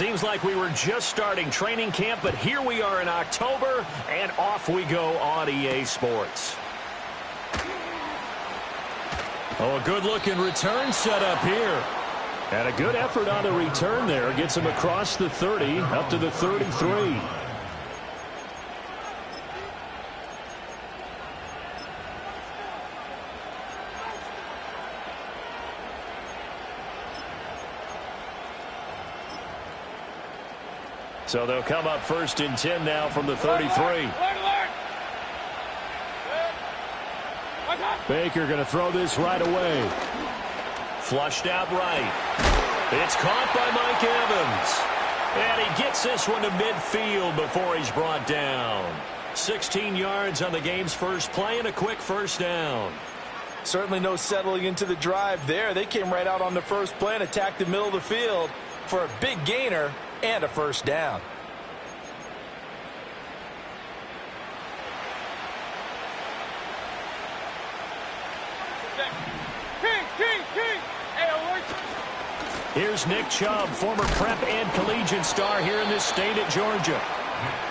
seems like we were just starting training camp, but here we are in October, and off we go on EA Sports. Oh, a good-looking return set up here. And a good effort on the return there. Gets him across the 30, up to the 33. So they'll come up 1st and 10 now from the 33. Baker going to throw this right away. Flushed out right. It's caught by Mike Evans. And he gets this one to midfield before he's brought down. 16 yards on the game's first play and a quick first down. Certainly no settling into the drive there. They came right out on the first play and attacked the middle of the field for a big gainer and a first down. Here's Nick Chubb, former prep and collegiate star here in this state at Georgia.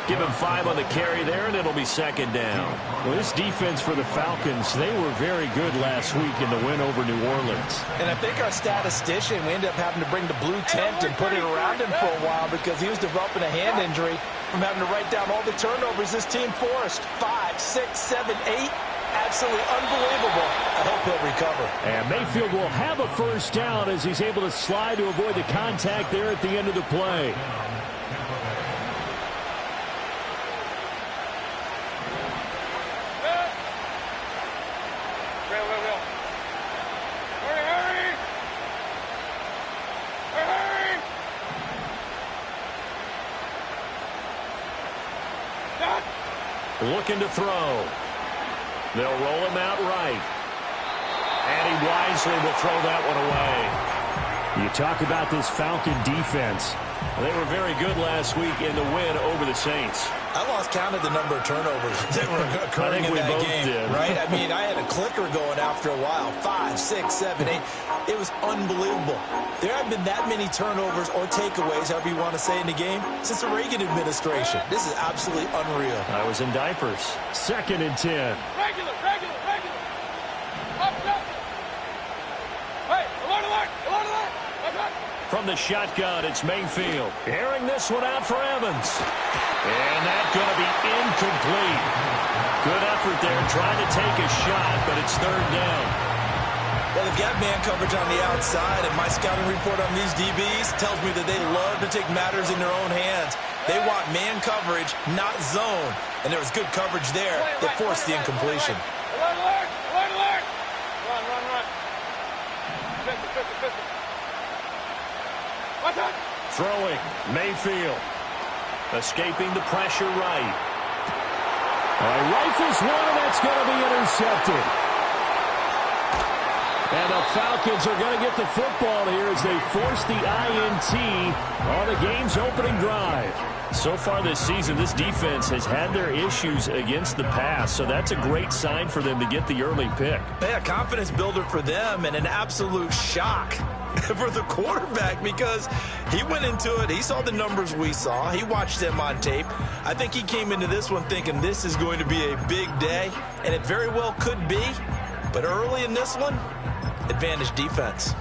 Give him 5 on the carry there, and it'll be 2nd down. Well, this defense for the Falcons, they were very good last week in the win over New Orleans. And I think our statistician, we ended up having to bring the blue tent and put it around him for a while because he was developing a hand injury from having to write down all the turnovers this team forced. 5, 6, 7, 8. Absolutely unbelievable. I hope he'll recover. And Mayfield will have a first down as he's able to slide to avoid the contact there at the end of the play. Looking to throw. They'll roll him out right. And he wisely will throw that one away. You talk about this Falcon defense. They were very good last week in the win over the Saints. I lost count of the number of turnovers that were occurring in that game, right? I mean, I had a clicker going after a while. 5, 6, 7, 8. It was unbelievable. There haven't been that many turnovers or takeaways, however you want to say, in the game since the Reagan administration. This is absolutely unreal. I was in diapers. 2nd and 10. Regular. Up. Hey, alert. From the shotgun, it's Mayfield. Airing this one out for Evans. And that's going to be incomplete. Good effort there trying to take a shot, but it's 3rd down. Well, they've got man coverage on the outside, and my scouting report on these DBs tells me that they love to take matters in their own hands. They want man coverage, not zone. And there was good coverage there that forced the incompletion. Alert. Run. 50. Watch out. Throwing, Mayfield. Escaping the pressure right. Rifles one, and that's going to be intercepted. And the Falcons are going to get the football here as they force the INT on the game's opening drive. So far this season, this defense has had their issues against the pass, so that's a great sign for them to get the early pick. Yeah, confidence builder for them and an absolute shock for the quarterback because he went into it. He saw the numbers we saw. He watched them on tape. I think he came into this one thinking this is going to be a big day, and it very well could be. But early in this one, advantage defense.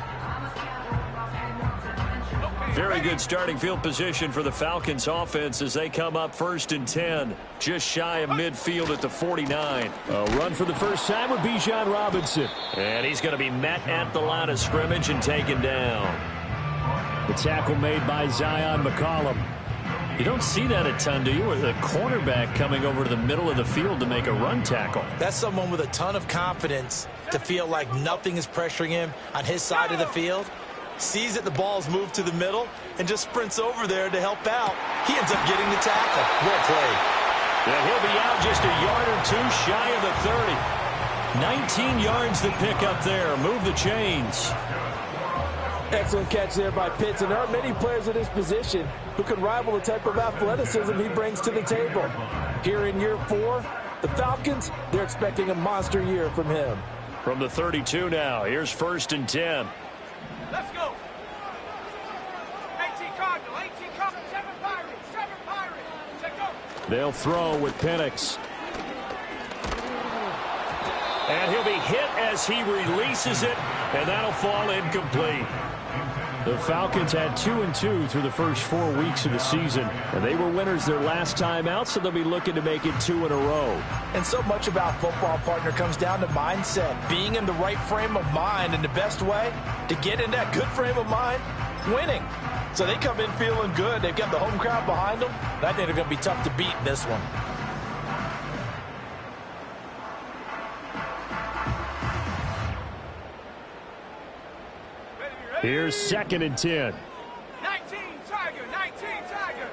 Very good starting field position for the Falcons offense as they come up 1st and 10, just shy of midfield at the 49. A run for the first time with Bijan Robinson. And he's going to be met at the line of scrimmage and taken down. The tackle made by Zion McCollum. You don't see that a ton, do you? With a cornerback coming over to the middle of the field to make a run tackle. That's someone with a ton of confidence to feel like nothing is pressuring him on his side of the field. Sees that the ball's moved to the middle and just sprints over there to help out. He ends up getting the tackle. Well played. Yeah, he'll be out just a yard or two shy of the 30. 19 yards to pick up there. Move the chains. Excellent catch there by Pitts, and there are many players in this position who can rival the type of athleticism he brings to the table. Here in year 4, the Falcons, they're expecting a monster year from him. From the 32 now, here's 1st and 10. Let's go. 18 Cardinal, They'll throw with Penix. And he'll be hit as he releases it, and that'll fall incomplete. The Falcons had 2-2 through the first 4 weeks of the season, and they were winners their last time out, so they'll be looking to make it 2 in a row. And so much about football, partner, comes down to mindset, being in the right frame of mind, and the best way to get in that good frame of mind, winning. So they come in feeling good. They've got the home crowd behind them, and I think they're going to be tough to beat in this one. Here's 2nd and 10. 19 Tiger, 19 Tiger.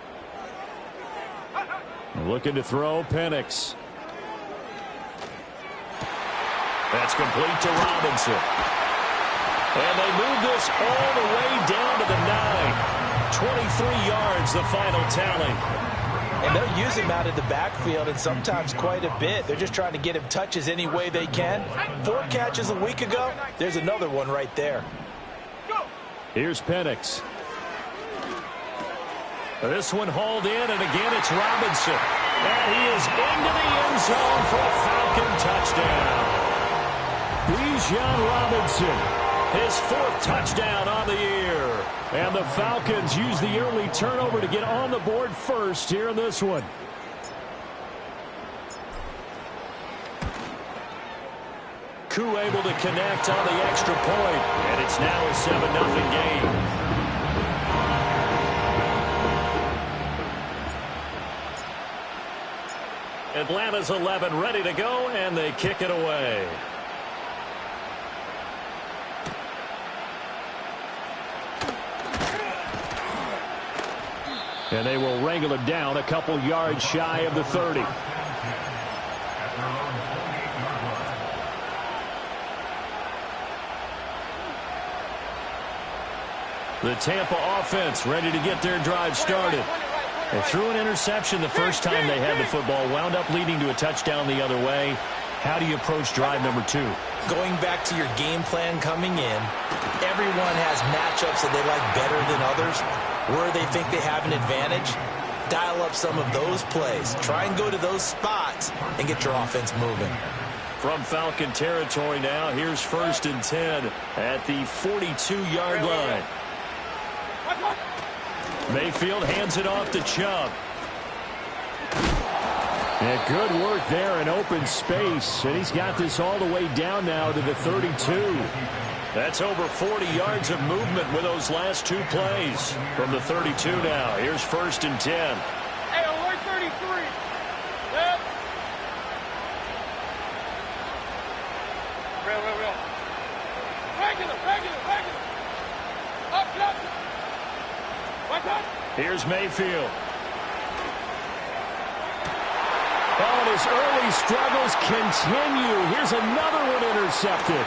Looking to throw, Penix. That's complete to Robinson. And they move this all the way down to the 9. 23 yards, the final tally. And they'll use him out of the backfield, and sometimes quite a bit. They're just trying to get him touches any way they can. 4 catches a week ago. There's another one right there. Here's Penix. This one hauled in, and again it's Robinson. And he is into the end zone for a Falcon touchdown. Bijan Robinson, His 4th touchdown on the year. and the Falcons use the early turnover to get on the board first here in this one. Koo able to connect on the extra point, and it's now a 7-0 game. Atlanta's 11 ready to go, and they kick it away. And they will wrangle it down a couple yards shy of the 30. The Tampa offense ready to get their drive started. They threw an interception the first time they had the football, wound up leading to a touchdown the other way. How do you approach drive number 2? Going back to your game plan coming in, everyone has matchups that they like better than others. Where they think they have an advantage, dial up some of those plays. Try and go to those spots and get your offense moving. From Falcon territory now, here's 1st and 10 at the 42-yard line. Mayfield hands it off to Chubb. Yeah, good work there in open space, and he's got this all the way down now to the 32. That's over 40 yards of movement with those last 2 plays. From the 32 now, here's 1st and 10. Hey, alert 33. Left. Real. Regular. Up. Watch out. Here's Mayfield. Oh, and his early struggles continue. Here's another one intercepted.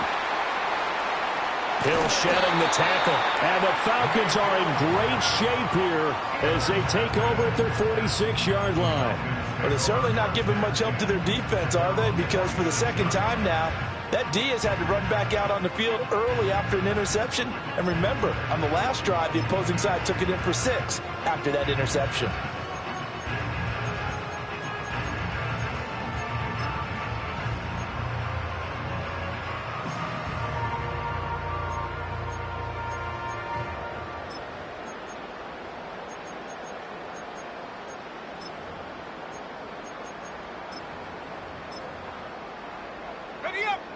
Hill shedding the tackle. And the Falcons are in great shape here as they take over at their 46-yard line. But they're certainly not giving much help to their defense, are they? Because for the second time now, that D has had to run back out on the field early after an interception. And remember, on the last drive, the opposing side took it in for 6 after that interception.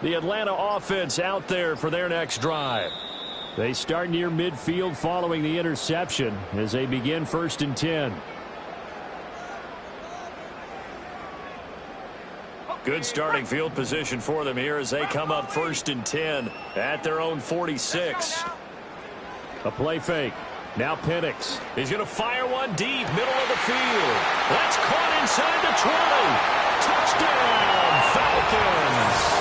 The Atlanta offense out there for their next drive. They start near midfield following the interception as they begin 1st and 10. Good starting field position for them here as they come up 1st and 10 at their own 46. A play fake. Now Penix. He's going to fire one deep, middle of the field. That's caught inside the 20. Touchdown, Falcons.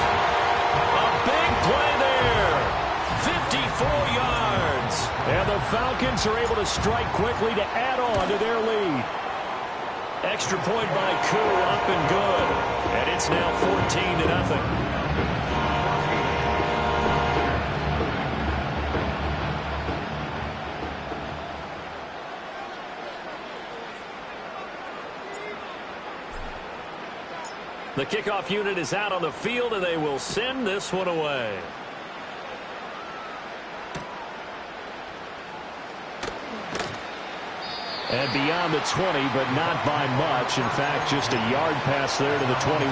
A big play there. 54 yards. And the Falcons are able to strike quickly to add on to their lead. Extra point by Koo, up and good. And it's now 14-0. The kickoff unit is out on the field, and they will send this one away. And beyond the 20, but not by much. In fact, just a yard pass there to the 21.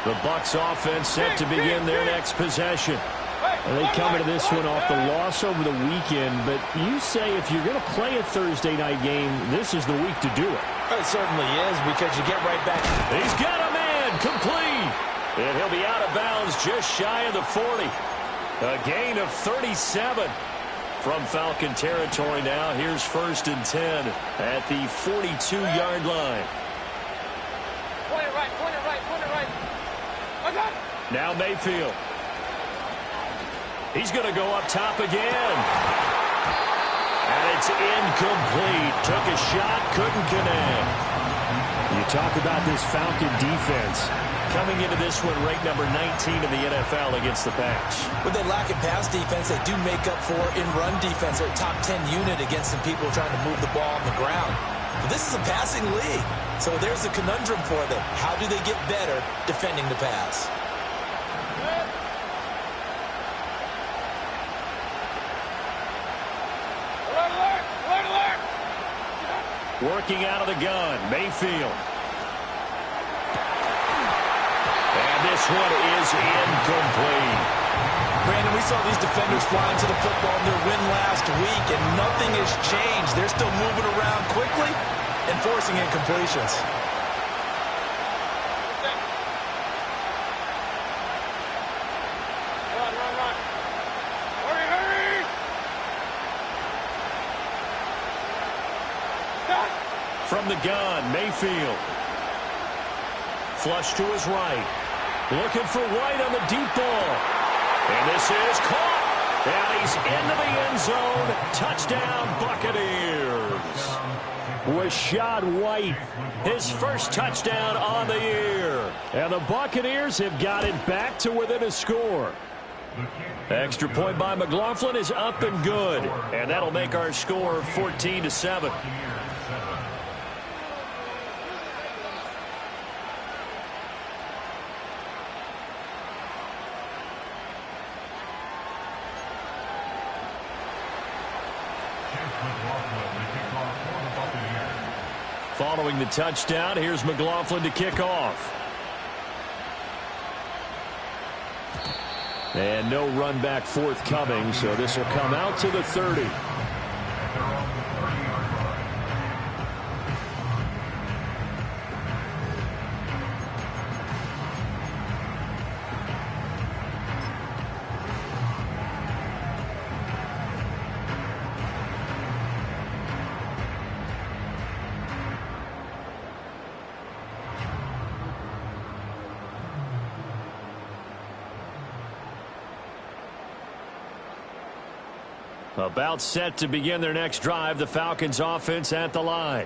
The Bucs offense set to begin their next possession. And they come into this one off the loss over the weekend. But you say if you're going to play a Thursday night game, this is the week to do it. It certainly is, because you get right back. He's got a man complete. And he'll be out of bounds just shy of the 40. A gain of 37. From Falcon territory now, here's 1st and 10 at the 42-yard line. Point it right, point it right, point it right. Okay. Now Mayfield. He's going to go up top again. And it's incomplete. Took a shot, couldn't connect. You talk about this Falcon defense. Coming into this one, ranked number 19 in the NFL against the pass. With their lack of pass defense, they do make up for in run defense. They're a top 10 unit against some people trying to move the ball on the ground. But this is a passing league, so there's a conundrum for them. How do they get better defending the pass? Working out of the gun, Mayfield. And this one is incomplete. Brandon, we saw these defenders flying to the football in their win last week, and nothing has changed. They're still moving around quickly and forcing incompletions. Run. Hurry. From the gun, Mayfield. Flush to his right. Looking for White on the deep ball. And this is caught. And he's into the end zone. Touchdown, Buccaneers. Rashad White, his first touchdown on the year. And the Buccaneers have got it back to within a score. Extra point by McLaughlin is up and good. And that'll make our score 14-7. Following the touchdown, here's McLaughlin to kick off. And no run back forthcoming, so this will come out to the 30. About set to begin their next drive, the Falcons offense at the line.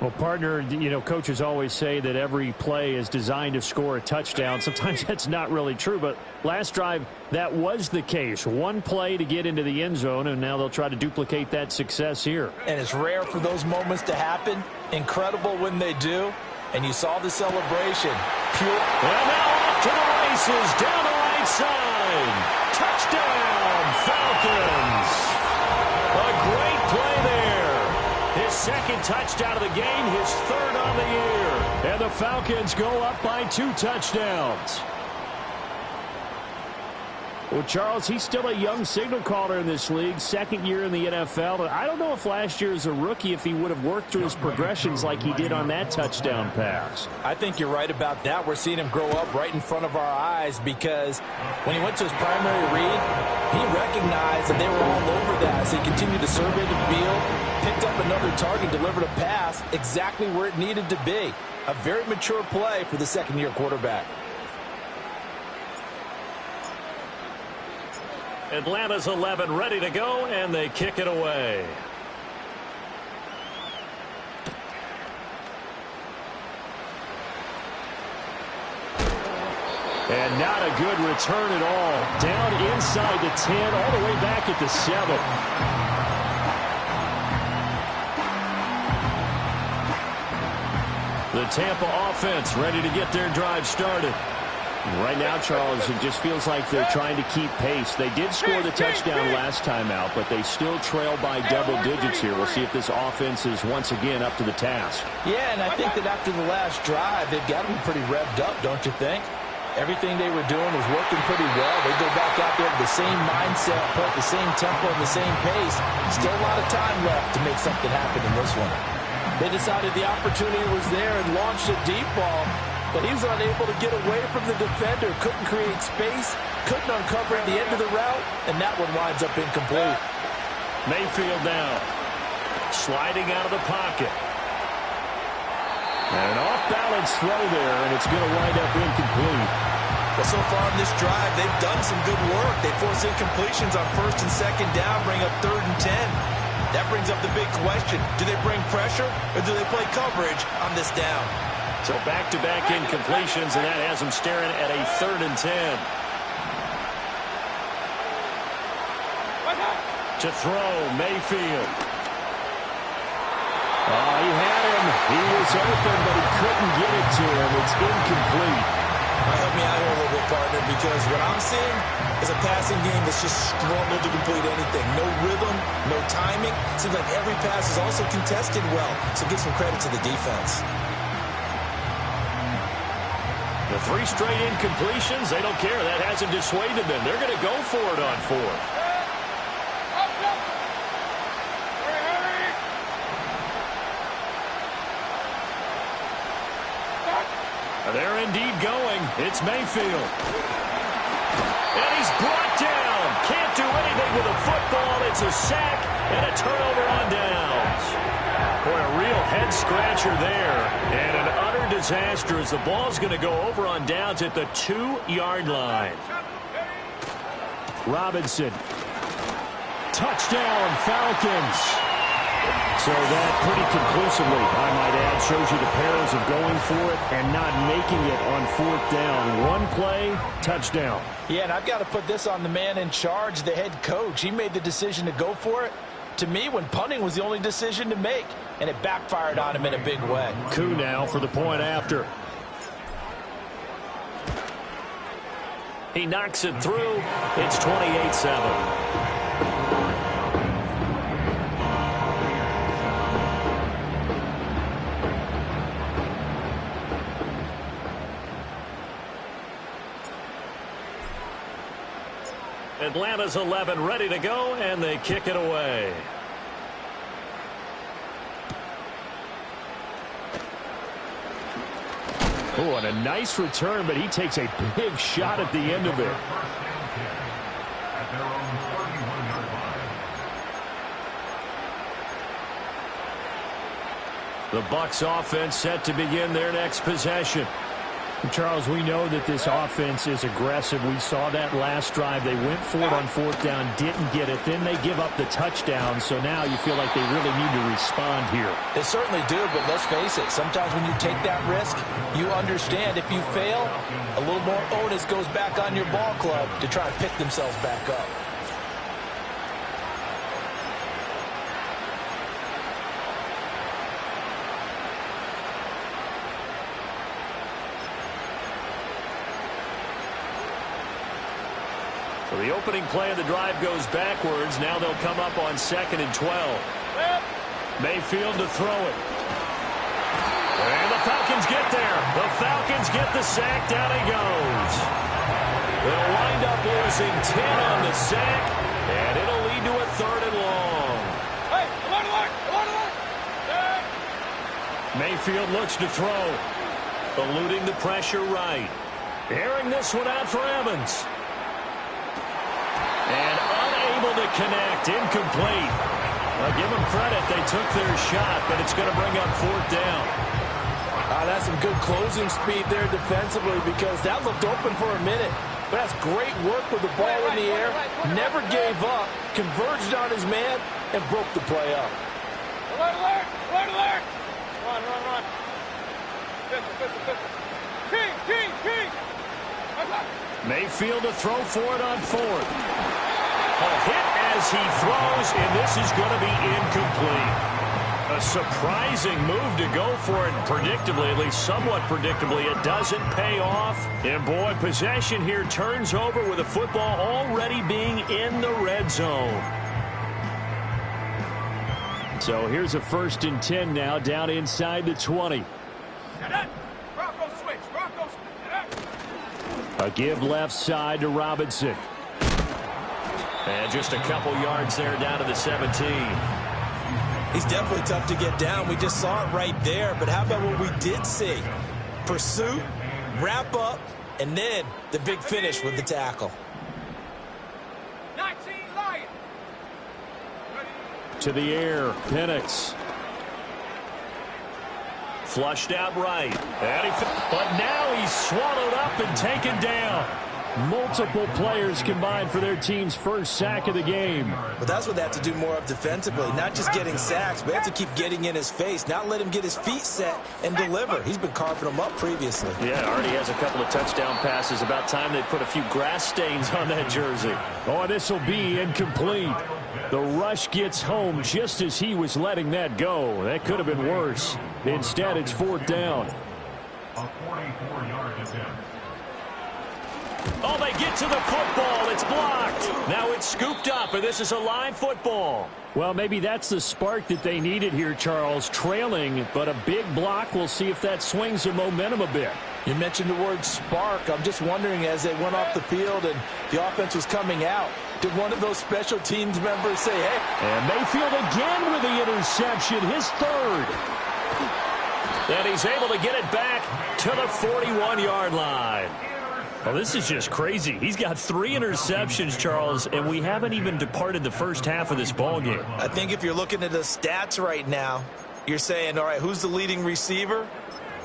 Well, partner, coaches always say that every play is designed to score a touchdown. Sometimes that's not really true, but last drive, that was the case. One play to get into the end zone, and now they'll try to duplicate that success here. And it's rare for those moments to happen. Incredible when they do. And you saw the celebration. Pure. And now off to the races, down the right side. Touchdown, Falcons. A great play there. His second touchdown of the game, his third on the year. And the Falcons go up by 2 touchdowns. Well, Charles, he's still a young signal caller in this league, second year in the NFL. I don't know if last year as a rookie, if he would have worked through his progressions like he did on that touchdown pass. I think you're right about that. We're seeing him grow up right in front of our eyes, because when he went to his primary read, he recognized that they were all over that. So he continued to survey the field, picked up another target, delivered a pass exactly where it needed to be. A very mature play for the second-year quarterback. Atlanta's 11 ready to go, and they kick it away. And not a good return at all. Down inside the 10, all the way back at the 7. The Tampa offense ready to get their drive started. Right now, Charles, it just feels like they're trying to keep pace. They did score the touchdown last time out, but they still trail by double digits here. We'll see if this offense is once again up to the task. Yeah, and I think that after the last drive, they've got to be pretty revved up, don't you think? Everything they were doing was working pretty well. They go back out there with the same mindset, put the same tempo and the same pace. Still a lot of time left to make something happen in this one. They decided the opportunity was there and launched a deep ball, but he was unable to get away from the defender, couldn't create space, couldn't uncover at the end of the route, and that one winds up incomplete. Mayfield now, sliding out of the pocket. And an off-balance throw there, and it's going to wind up incomplete. Well, so far in this drive, they've done some good work. They force incompletions on first and second down, bring up 3rd and 10. That brings up the big question. Do they bring pressure, or do they play coverage on this down? So back-to-back incompletions, and that has them staring at a 3rd and 10. To throw, Mayfield. Oh, he had him. He was open, but he couldn't get it to him. It's incomplete. Help me out here a little bit, partner, because what I'm seeing is a passing game that's just struggled to complete anything. No rhythm, no timing. Seems like every pass is also contested well, so give some credit to the defense. The 3 straight incompletions, they don't care. That hasn't dissuaded them. They're going to go for it on 4th. They're indeed going. It's Mayfield. And he's brought down. Can't do anything with a football. It's a sack and a turnover on downs. Boy, a real head-scratcher there. And an utter disaster as the ball's going to go over on downs at the 2-yard line. Robinson. Touchdown, Falcons. So that pretty conclusively, I might add, shows you the perils of going for it and not making it on 4th down. One play, touchdown. Yeah, and I've got to put this on the man in charge, the head coach. He made the decision to go for it. To me, when punting was the only decision to make, and it backfired on him in a big way. Koo now for the point after. He knocks it through. It's 28-7. Atlanta's 11 ready to go, and they kick it away. Oh, and a nice return, but he takes a big shot at the end of it. The Bucs offense set to begin their next possession. Charles, we know that this offense is aggressive. We saw that last drive. They went for it on 4th down, didn't get it. Then they give up the touchdown. So now you feel like they really need to respond here. They certainly do, but let's face it. Sometimes when you take that risk, you understand if you fail, a little more onus goes back on your ball club to try and pick themselves back up. So the opening play of the drive goes backwards. Now they'll come up on 2nd and 12. Mayfield to throw it. And the Falcons get there. The Falcons get the sack. Down he goes. They'll wind up losing 10 on the sack, and it'll lead to a 3rd and long. Hey, alert. Mayfield looks to throw. Eluding the pressure right. Airing this one out for Evans. And unable to connect. Incomplete. Well, give them credit. They took their shot, but it's going to bring up 4th down. That's some good closing speed there defensively because that looked open for a minute. But that's great work with the ball in the air. Never gave up. Converged on his man and broke the play up. Alert. Run. Pistol. King. Mayfield to throw for it on 4th. A hit as he throws, and this is going to be incomplete. A surprising move to go for it. Predictably, at least somewhat predictably, it doesn't pay off. And boy, possession here turns over with the football already being in the red zone. So here's a 1st and 10 now, down inside the 20. A give left side to Robinson. And just a couple yards there down to the 17. He's definitely tough to get down. We just saw it right there. But how about what we did see? Pursuit, wrap up, and then the big finish with the tackle. 19 Lions. To the air, Penix. Flushed out right. But now he's swallowed up and taken down. Multiple players combined for their team's first sack of the game. But that's what they have to do more of defensively. Not just getting sacks, but they have to keep getting in his face. Not let him get his feet set and deliver. He's been carving them up previously. Yeah, already has a couple of touchdown passes. About time they put a few grass stains on that jersey. Oh, this will be incomplete. The rush gets home just as he was letting that go. That could have been worse. Instead, it's 4th down. A 44-yard attempt. Oh, they get to the football. It's blocked. Now it's scooped up, and this is a live football. Well, maybe that's the spark that they needed here, Charles. Trailing, but a big block. We'll see if that swings their momentum a bit. You mentioned the word spark. I'm just wondering, as they went off the field and the offense was coming out, did one of those special teams members say, hey? And Mayfield again with the interception, his 3rd. And he's able to get it back to the 41-yard line. Well, this is just crazy. He's got 3 interceptions, Charles, and we haven't even departed the first half of this ballgame. I think if you're looking at the stats right now, you're saying, all right, who's the leading receiver?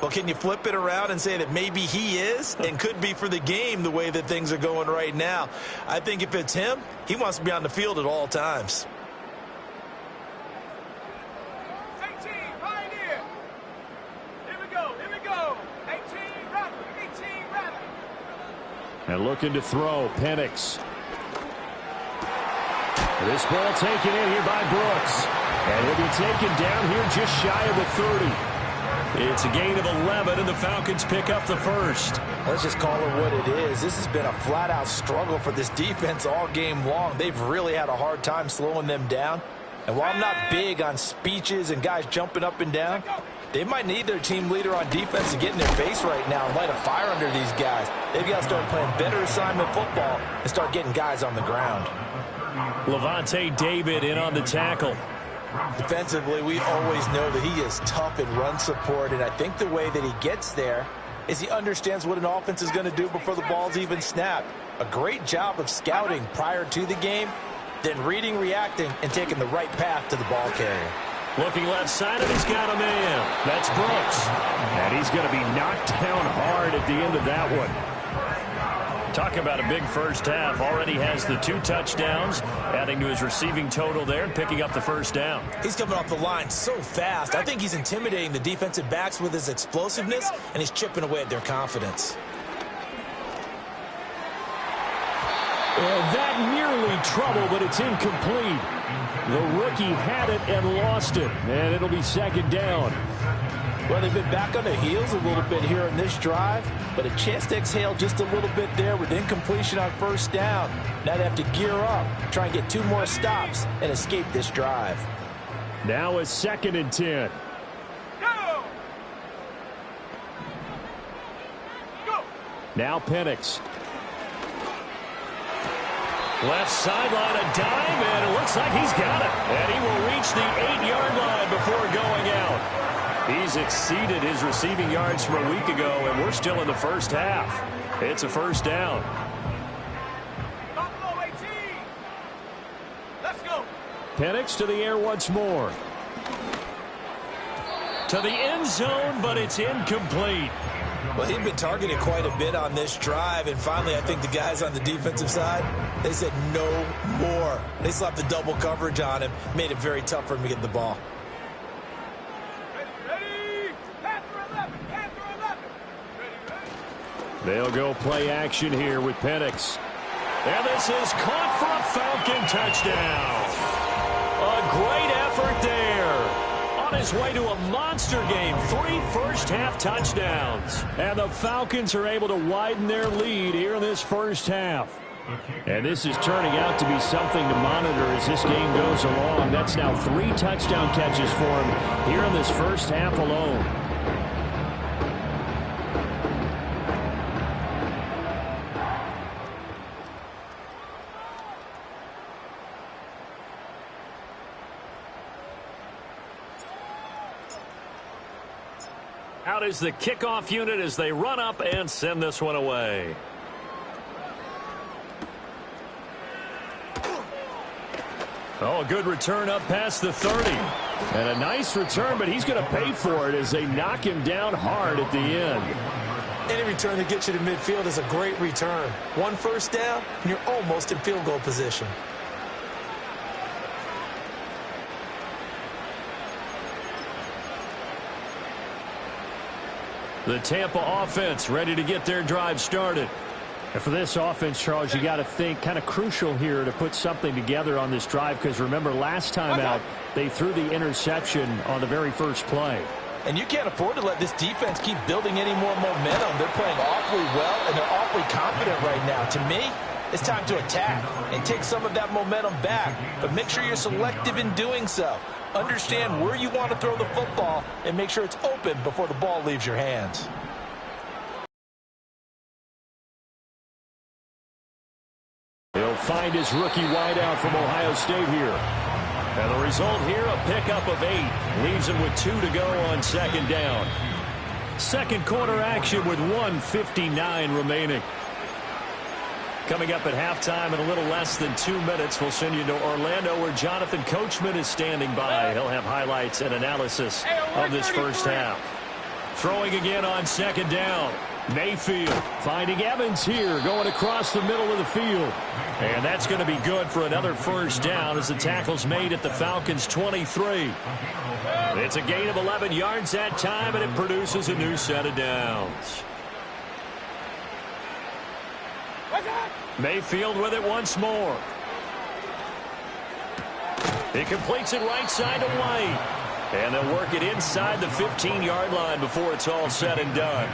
Well, can you flip it around and say that maybe he is and could be for the game the way that things are going right now? I think if it's him, he wants to be on the field at all times. 18 Pioneer. Here we go. 18 Rattler. And looking to throw, Penix. This ball taken in here by Brooks. And he'll be taken down here just shy of the 30. It's a gain of 11, and the Falcons pick up the 1st. Let's just call it what it is. This has been a flat-out struggle for this defense all game long. They've really had a hard time slowing them down. And while I'm not big on speeches and guys jumping up and down, they might need their team leader on defense to get in their face right now and light a fire under these guys. They've got to start playing better assignment football and start getting guys on the ground. Levante David in on the tackle. Defensively, we always know that he is tough in run support, and I think the way that he gets there is he understands what an offense is going to do before the ball's even snapped. A great job of scouting prior to the game, then reading, reacting, and taking the right path to the ball carrier. Looking left side, and he's got a man. That's Brooks. And he's going to be knocked down hard at the end of that one. Talk about a big first half. Already has the 2 touchdowns, adding to his receiving total there and picking up the 1st down. He's coming off the line so fast. I think he's intimidating the defensive backs with his explosiveness, and he's chipping away at their confidence. And that nearly trouble, but it's incomplete. The rookie had it and lost it, and it'll be 2nd down. Well, they've been back on their heels a little bit here in this drive, but a chance to exhale just a little bit there with incompletion on 1st down. Now they have to gear up, try and get 2 more stops, and escape this drive. Now a 2nd and 10. Go! Now Penix. Left sideline, a dive, and it looks like he's got it. And he will reach the 8-yard line before going out. He's exceeded his receiving yards from a week ago, and we're still in the first half. It's a 1st down. Buffalo 18. Let's go. Penix to the air once more. To the end zone, but it's incomplete. Well, he'd been targeted quite a bit on this drive, and finally I think the guys on the defensive side, they said no more. They slapped the double coverage on him, made it very tough for him to get the ball. They'll go play action here with Penix. And this is caught for a Falcon touchdown. A great effort there. On his way to a monster game. 3 first-half touchdowns. And the Falcons are able to widen their lead here in this first half. And this is turning out to be something to monitor as this game goes along. That's now 3 touchdown catches for him here in this first half alone. Out is the kickoff unit as they run up and send this one away. Oh, a good return up past the 30. And a nice return, but he's going to pay for it as they knock him down hard at the end. Any return that gets you to midfield is a great return. 1 first down, and you're almost in field goal position. The Tampa offense ready to get their drive started. And for this offense, Charles, you got to think kind of crucial here to put something together on this drive, because remember last time out they threw the interception on the very first play. And you can't afford to let this defense keep building any more momentum. They're playing awfully well, and they're awfully confident right now. To me, it's time to attack and take some of that momentum back. But make sure you're selective in doing so. Understand where you want to throw the football and make sure it's open before the ball leaves your hands. He'll find his rookie wideout from Ohio State here. And the result here, a pickup of 8. Leaves him with 2 to go on second down. Second quarter action with 1:59 remaining. Coming up at halftime in a little less than 2 minutes, we'll send you to Orlando where Jonathan Coachman is standing by. He'll have highlights and analysis of this first half. Throwing again on second down. Mayfield finding Evans here, going across the middle of the field. And that's going to be good for another first down as the tackle's made at the Falcons' 23. It's a gain of 11 yards that time, and it produces a new set of downs. Mayfield with it once more. He completes it right side to White. And they'll work it inside the 15-yard line before it's all said and done.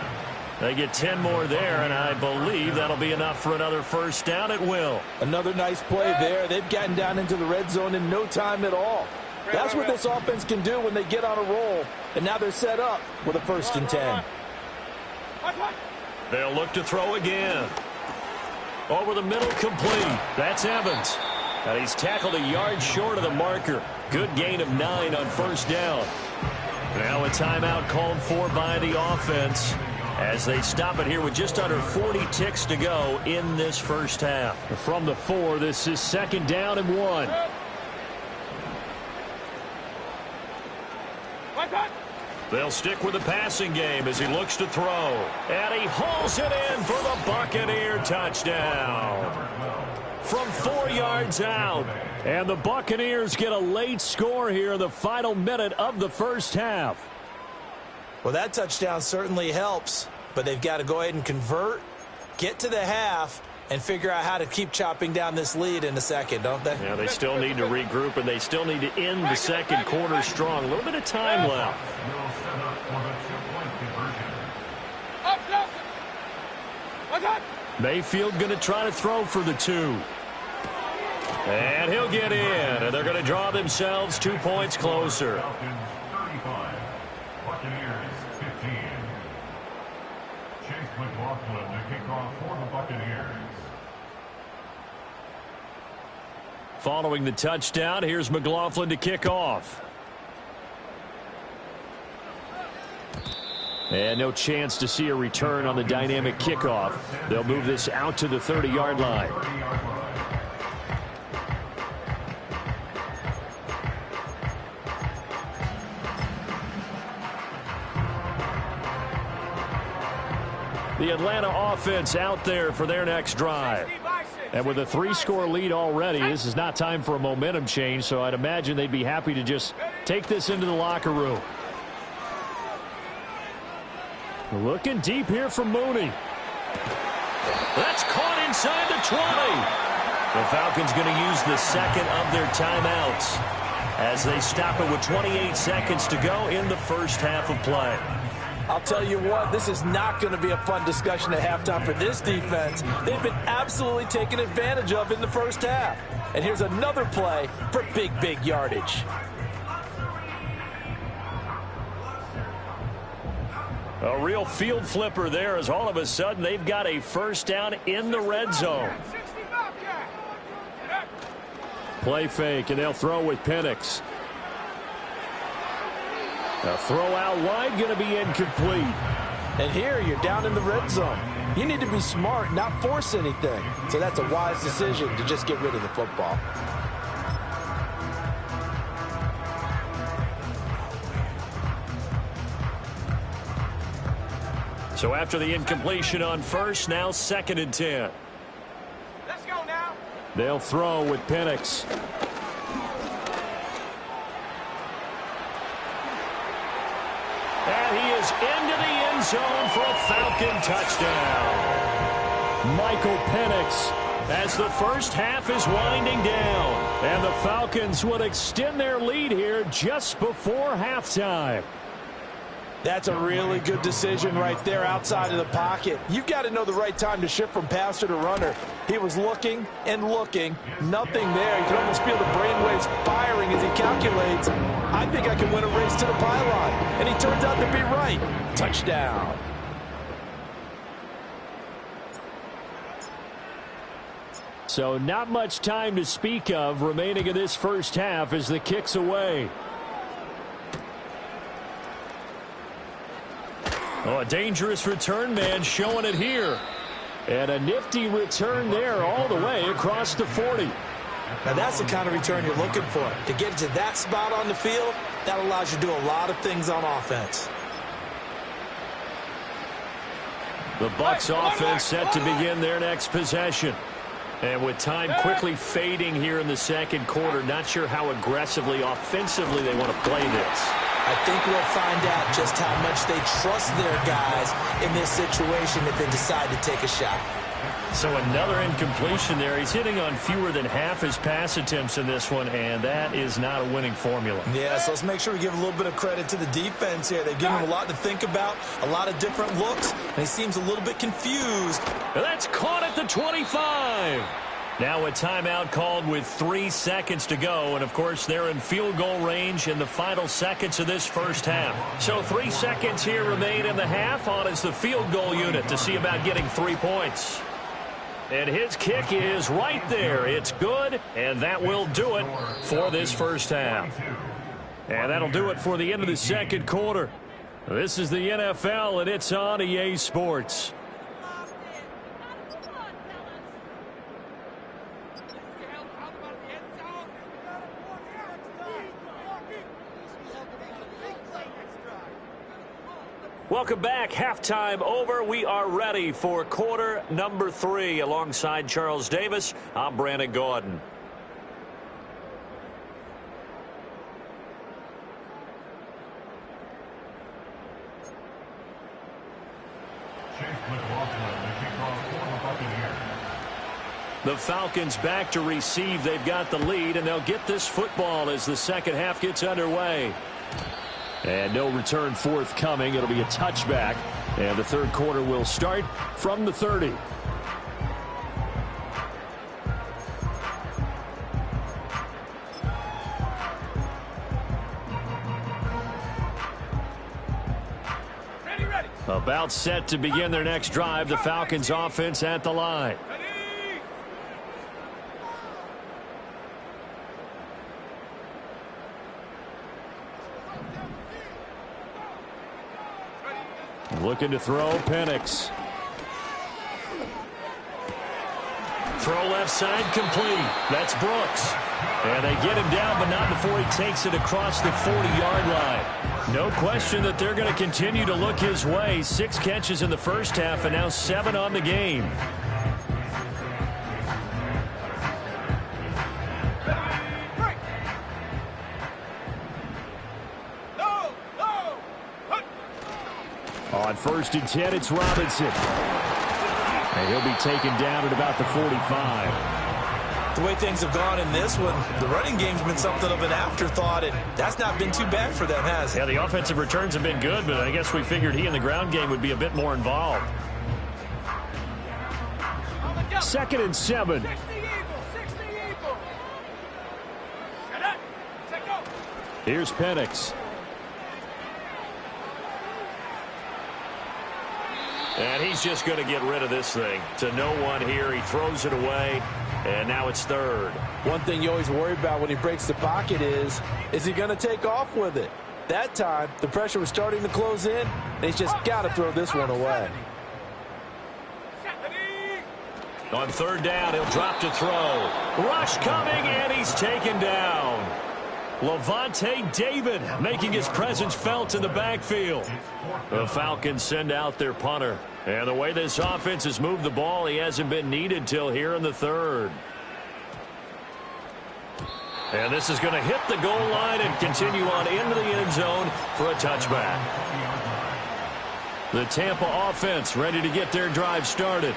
They get 10 more there, and I believe that'll be enough for another first down at will. Another nice play there. They've gotten down into the red zone in no time at all. That's what this offense can do when they get on a roll. And now they're set up with a 1st and 10. They'll look to throw again. Over the middle, complete. That's Evans. And he's tackled a yard short of the marker. Good gain of 9 on first down. Now a timeout called for by the offense as they stop it here with just under 40 ticks to go in this first half. From the 4, this is second down and 1. They'll stick with the passing game as he looks to throw. And he hauls it in for the Buccaneer touchdown. From 4 yards out. And the Buccaneers get a late score here in the final minute of the first half. Well, that touchdown certainly helps, but they've got to go ahead and convert, get to the half, and figure out how to keep chopping down this lead in a second, don't they? Yeah, they still need to regroup, and they still need to end the second quarter strong. A little bit of time left. Mayfield going to try to throw for the 2. And he'll get in, and they're going to draw themselves 2 points closer. Falcons 35, Buccaneers 15. Chase McLaughlin to kick off for the Buccaneers. Following the touchdown, here's McLaughlin to kick off. And no chance to see a return on the dynamic kickoff. They'll move this out to the 30-yard line. The Atlanta offense out there for their next drive. And with a 3-score lead already, this is not time for a momentum change, so I'd imagine they'd be happy to just take this into the locker room. Looking deep here from Mooney. That's caught inside the 20. The Falcons going to use the second of their timeouts as they stop it with 28 seconds to go in the first half of play. I'll tell you what, this is not going to be a fun discussion at halftime for this defense. They've been absolutely taken advantage of in the first half. And here's another play for big yardage. A real field flipper there as all of a sudden they've got a first down in the red zone. Play fake, and they'll throw with Penix. A throw out wide, going to be incomplete. And here you're down in the red zone. You need to be smart, not force anything. So that's a wise decision to just get rid of the football. So after the incompletion on first, now 2nd and 10. Let's go now. They'll throw with Penix. And he is into the end zone for a Falcon touchdown. Michael Penix, as the first half is winding down. And the Falcons would extend their lead here just before halftime. That's a really good decision right there outside of the pocket. You've got to know the right time to shift from passer to runner. He was looking and looking. Nothing there. You can almost feel the brainwaves firing as he calculates. I think I can win a race to the pylon. And he turns out to be right. Touchdown. So not much time to speak of remaining in this first half as the kick's away. Oh, a dangerous return man showing it here. And a nifty return there all the way across the 40. Now that's the kind of return you're looking for. To get to that spot on the field, that allows you to do a lot of things on offense. The Bucs offense set to begin their next possession. And with time quickly fading here in the second quarter, not sure how aggressively, offensively they want to play this. I think we'll find out just how much they trust their guys in this situation if they decide to take a shot. So another incompletion there. He's hitting on fewer than half his pass attempts in this one, and that is not a winning formula. Yeah, so let's make sure we give a little bit of credit to the defense here. They've given him a lot to think about, a lot of different looks, and he seems a little bit confused. And that's caught at the 25. Now a timeout called with 3 seconds to go, and of course they're in field goal range in the final seconds of this first half. So 3 seconds here remain in the half. On is the field goal unit to see about getting 3 points. And his kick is right there. It's good, and that will do it for this first half. And that'll do it for the end of the second quarter. This is the NFL, and it's on EA Sports. Welcome back. Halftime over. We are ready for quarter number 3. Alongside Charles Davis, I'm Brandon Gordon. The Falcons back to receive. They've got the lead, and they'll get this football as the second half gets underway. And no return forthcoming. It'll be a touchback. And the third quarter will start from the 30. Ready. About set to begin their next drive. The Falcons offense at the line. Looking to throw, Penix. Throw left side complete. That's Brooks. And they get him down, but not before he takes it across the 40-yard line. No question that they're going to continue to look his way. 6 catches in the first half and now 7 on the game. On 1st and 10, it's Robinson. And he'll be taken down at about the 45. The way things have gone in this one, the running game's been something of an afterthought, and that's not been too bad for them, has it? Yeah, the offensive returns have been good, but I guess we figured he in the ground game would be a bit more involved. 2nd and 7. Here's Penix. And he's just going to get rid of this thing. To no one here. He throws it away. And now it's 3rd. One thing you always worry about when he breaks the pocket is he going to take off with it? That time, the pressure was starting to close in, and he's just got to throw this one away. On 3rd down, he'll drop to throw. Rush coming, and he's taken down. Lavonte David making his presence felt in the backfield. The Falcons send out their punter. And the way this offense has moved the ball, he hasn't been needed till here in the 3rd. And this is going to hit the goal line and continue on into the end zone for a touchback. The Tampa offense ready to get their drive started.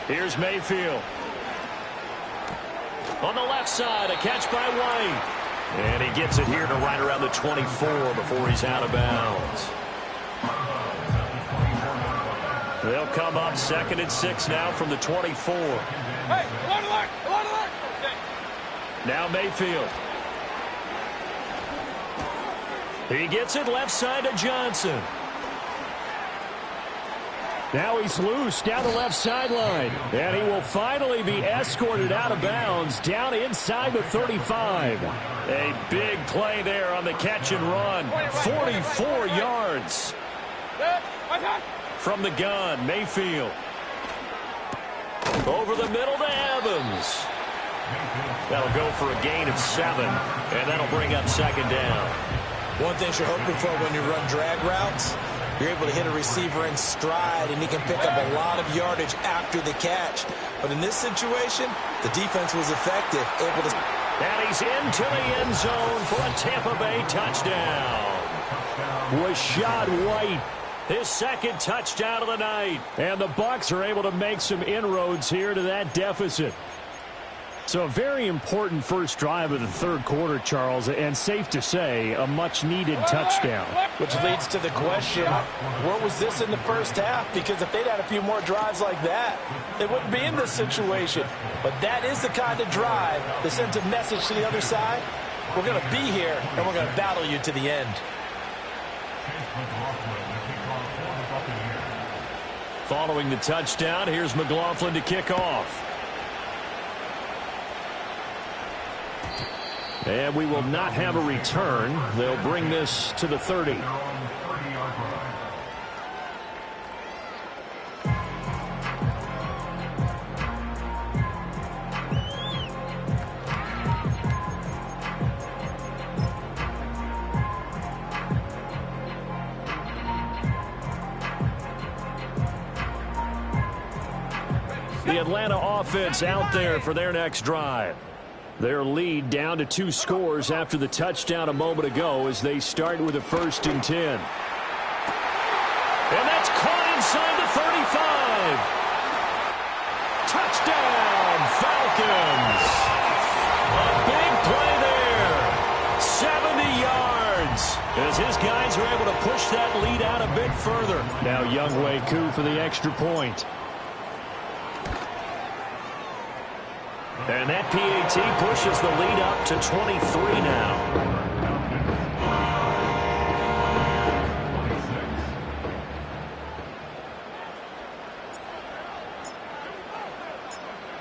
Here's Mayfield. On the left side, a catch by White. And he gets it here to right around the 24 before he's out of bounds. They'll come up 2nd and 6 now from the 24. Hey, alert. Now Mayfield. He gets it left side to Johnson. Now he's loose down the left sideline. And he will finally be escorted out of bounds down inside the 35. A big play there on the catch and run. 44 yards. From the gun, Mayfield. Over the middle to Evans. That'll go for a gain of 7. And that'll bring up 2nd down. One thing you're hoping for when you run drag routes, you're able to hit a receiver in stride, and he can pick up a lot of yardage after the catch. But in this situation, the defense was effective, able to... And he's into the end zone for a Tampa Bay touchdown. Rachaad White. His 2nd touchdown of the night. And the Bucs are able to make some inroads here to that deficit. So a very important first drive of the 3rd quarter, Charles, and safe to say, a much-needed touchdown. Which leads to the question, where was this in the first half? Because if they'd had a few more drives like that, they wouldn't be in this situation. But that is the kind of drive that sends a message to the other side. We're going to be here, and we're going to battle you to the end. Following the touchdown, here's McLaughlin to kick off. And we will not have a return. They'll bring this to the 30. The Atlanta offense out there for their next drive. Their lead down to 2 scores after the touchdown a moment ago as they start with a 1st and 10. And that's caught inside the 35. Touchdown, Falcons. A big play there. 70 yards as his guys are able to push that lead out a bit further. Now Younghoe Koo for the extra point. And that PAT pushes the lead up to 23 now.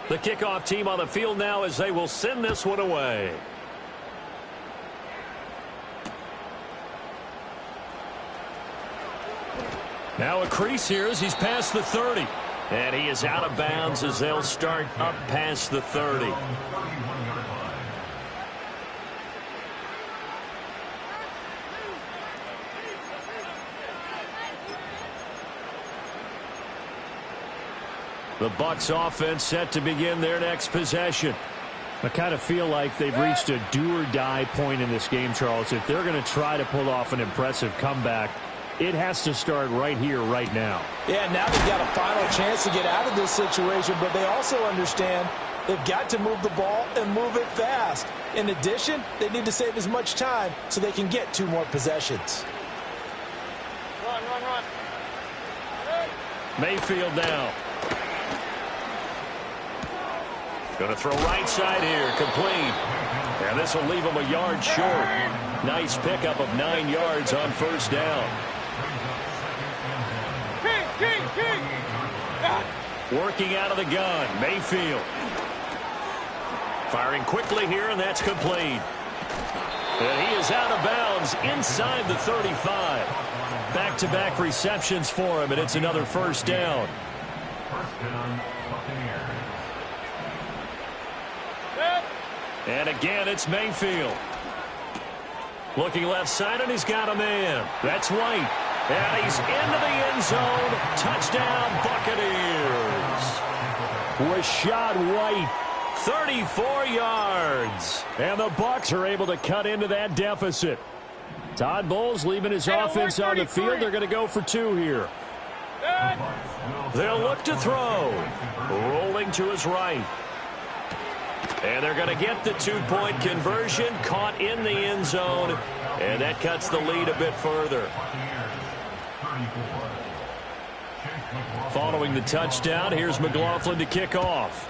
The kickoff team on the field now as they will send this one away. Now a crease here as he's past the 30. And he is out of bounds as they'll start up past the 30. The Bucs offense set to begin their next possession. I kind of feel like they've reached a do-or-die point in this game, Charles. If they're going to try to pull off an impressive comeback, it has to start right here, right now. Yeah, now they've got a final chance to get out of this situation, but they also understand they've got to move the ball and move it fast. In addition, they need to save as much time so they can get 2 more possessions. Run, run, run. Mayfield now. Going to throw right side here, complete. And this will leave him a yard short. Nice pickup of 9 yards on first down. King. Working out of the gun, Mayfield. Firing quickly here, and that's complete. And he is out of bounds inside the 35. Back-to-back receptions for him, and it's another first down. First down, Buccaneers. And again, it's Mayfield. Looking left side, and he's got a man. That's White. And he's into the end zone. Touchdown, Buccaneers. Rachaad White. 34 yards. And the Bucs are able to cut into that deficit. Todd Bowles leaving his offense on the field. They're going to go for 2 here. They'll look to throw. Rolling to his right. And they're going to get the 2-point conversion. Caught in the end zone. And that cuts the lead a bit further. Following the touchdown, here's McLaughlin to kick off.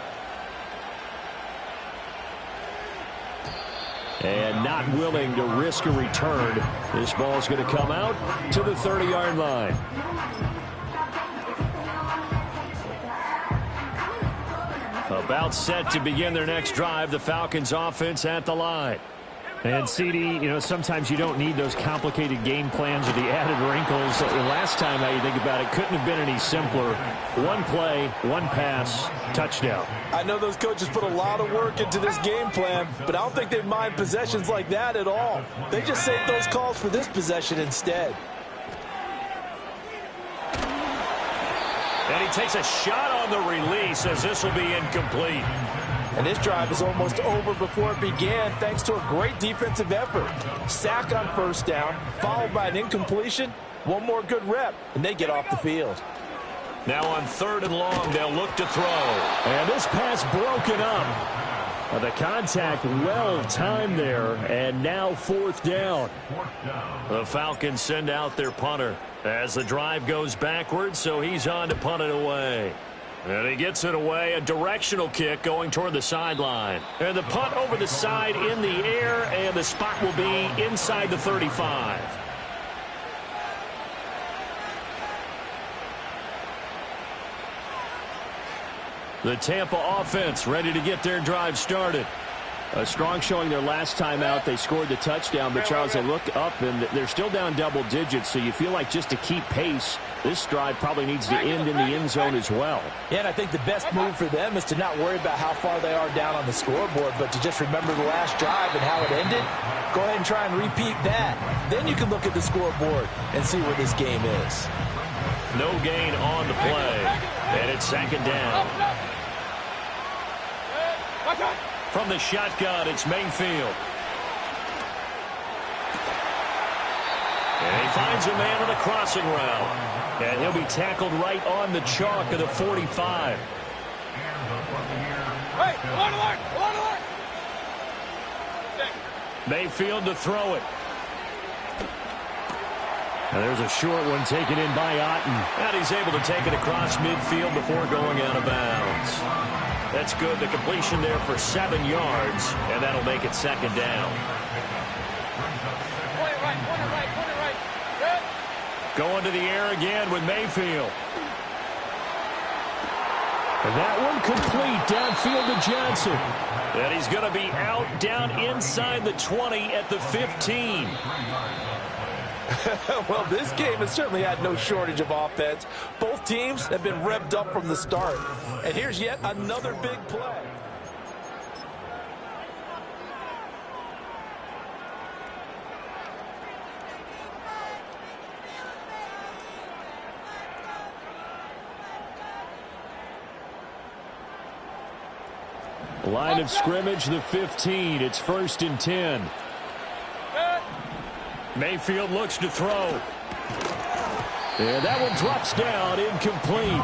And not willing to risk a return. This ball's going to come out to the 30-yard line. About set to begin their next drive. The Falcons offense at the line. And CD, sometimes you don't need those complicated game plans or the added wrinkles. Last time, how you think about it, couldn't have been any simpler. 1 play, 1 pass, touchdown. I know those coaches put a lot of work into this game plan, but I don't think they mind possessions like that at all. They just saved those calls for this possession instead. And he takes a shot on the release as this will be incomplete. And this drive is almost over before it began thanks to a great defensive effort. Sack on first down, followed by an incompletion. 1 more good rep, and they get off the field. Now on 3rd and long, they'll look to throw. And this pass broken up. The contact well-timed there, and now 4th down. The Falcons send out their punter as the drive goes backwards, so he's on to punt it away. And he gets it away, a directional kick going toward the sideline. And the punt over the side in the air, and the spot will be inside the 35. The Tampa offense ready to get their drive started. A strong showing their last time out. They scored the touchdown, but Charles, they look up and they're still down double digits, so you feel like just to keep pace, this drive probably needs to end in the end zone as well. Yeah, and I think the best move for them is to not worry about how far they are down on the scoreboard, but to just remember the last drive and how it ended. Go ahead and try and repeat that. Then you can look at the scoreboard and see where this game is. No gain on the play, and it's 2nd down. From the shotgun, it's Mayfield. And he finds a man on the crossing route. And he'll be tackled right on the chalk of the 45. Mayfield to throw it. And there's a short one taken in by Otten. And he's able to take it across midfield before going out of bounds. That's good. The completion there for 7 yards, and that'll make it 2nd down. Point it right. Good. Going to the air again with Mayfield. And that one complete downfield to Johnson. And he's going to be out down inside the 20 at the 15. Well, this game has certainly had no shortage of offense. Both teams have been revved up from the start. And here's yet another big play. Line of scrimmage, the 15. It's 1st and 10. Mayfield looks to throw. And that one drops down, incomplete.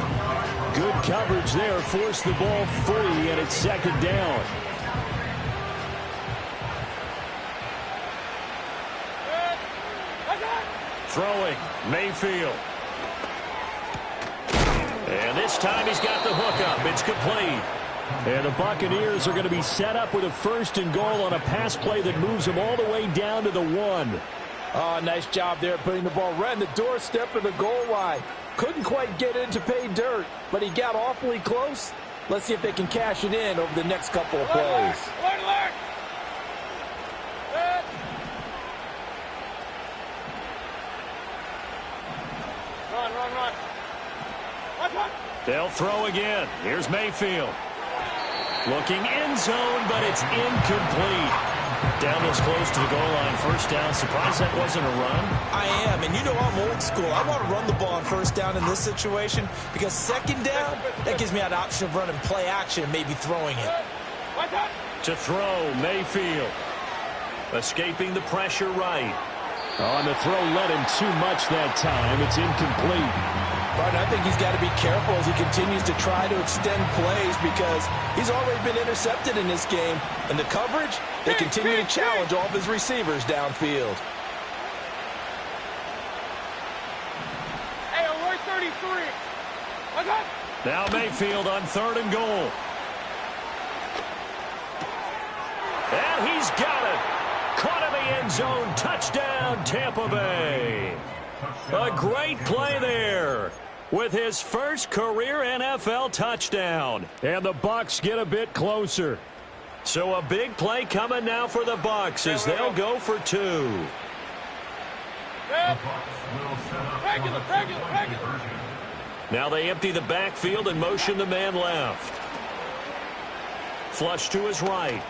Good coverage there, forced the ball free, and it's second down. Throwing, Mayfield. And this time he's got the hook up. It's complete. And the Buccaneers are going to be set up with a 1st and goal on a pass play that moves them all the way down to the 1. Oh, nice job there putting the ball right in the doorstep of the goal line. Couldn't quite get in to pay dirt, but he got awfully close. Let's see if they can cash it in over the next couple of plays. Run. They'll throw again. Here's Mayfield. Looking end zone, but it's incomplete. Down this close to the goal line. 1st down. Surprised that wasn't a run? I am, and you know I'm old school. I want to run the ball on 1st down in this situation because 2nd down, that gives me an option of running play action and maybe throwing it. To throw, Mayfield. Escaping the pressure right. Oh, and the throw led him too much that time. It's incomplete. But I think he's got to be careful as he continues to try to extend plays because he's already been intercepted in this game. And the coverage, they continue to challenge all of his receivers downfield. Hey, we're 33. Now Mayfield on 3rd and goal. And he's got it. Caught in the end zone. Touchdown, Tampa Bay. A great play there with his first career NFL touchdown. And the Bucs get a bit closer. So a big play coming now for the Bucs as they'll go for 2. Regular. Now they empty the backfield and motion the man left. Flush to his right.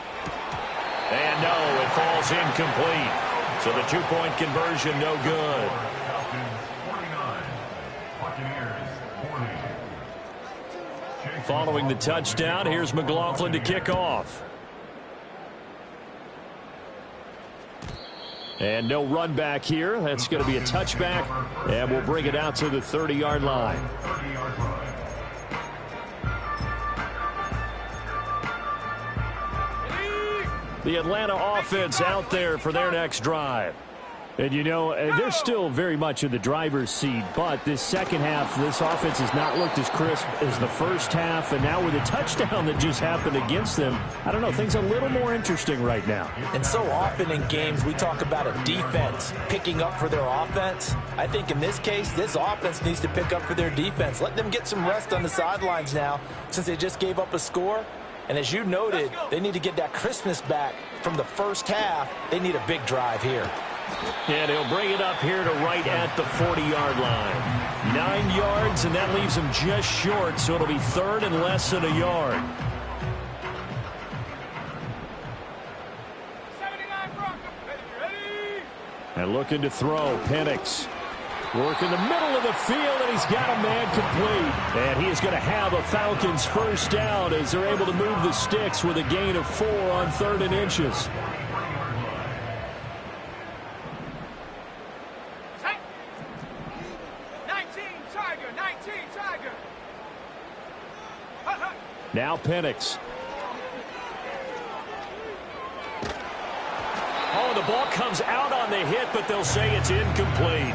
And no, it falls incomplete. So the 2-point conversion no good. Following the touchdown, here's McLaughlin to kick off. And no run back here. That's going to be a touchback, and we'll bring it out to the 30-yard line. The Atlanta offense out there for their next drive. And, you know, they're still very much in the driver's seat, but this second half, this offense has not looked as crisp as the first half, and now with a touchdown that just happened against them, I don't know, things a little more interesting right now. And so often in games, we talk about a defense picking up for their offense. I think in this case, this offense needs to pick up for their defense. Let them get some rest on the sidelines now since they just gave up a score. And as you noted, they need to get that crispness back from the first half. They need a big drive here. And he'll bring it up here to right at the 40-yard line. 9 yards, and that leaves him just short, so it'll be 3rd and less than a yard. 79 Broncos. Ready? And looking to throw, Penix. Work in the middle of the field, and he's got a man complete. And he is going to have a Falcons 1st down as they're able to move the sticks with a gain of 4 on 3rd and inches. Now Penix. Oh, the ball comes out on the hit, but they'll say it's incomplete.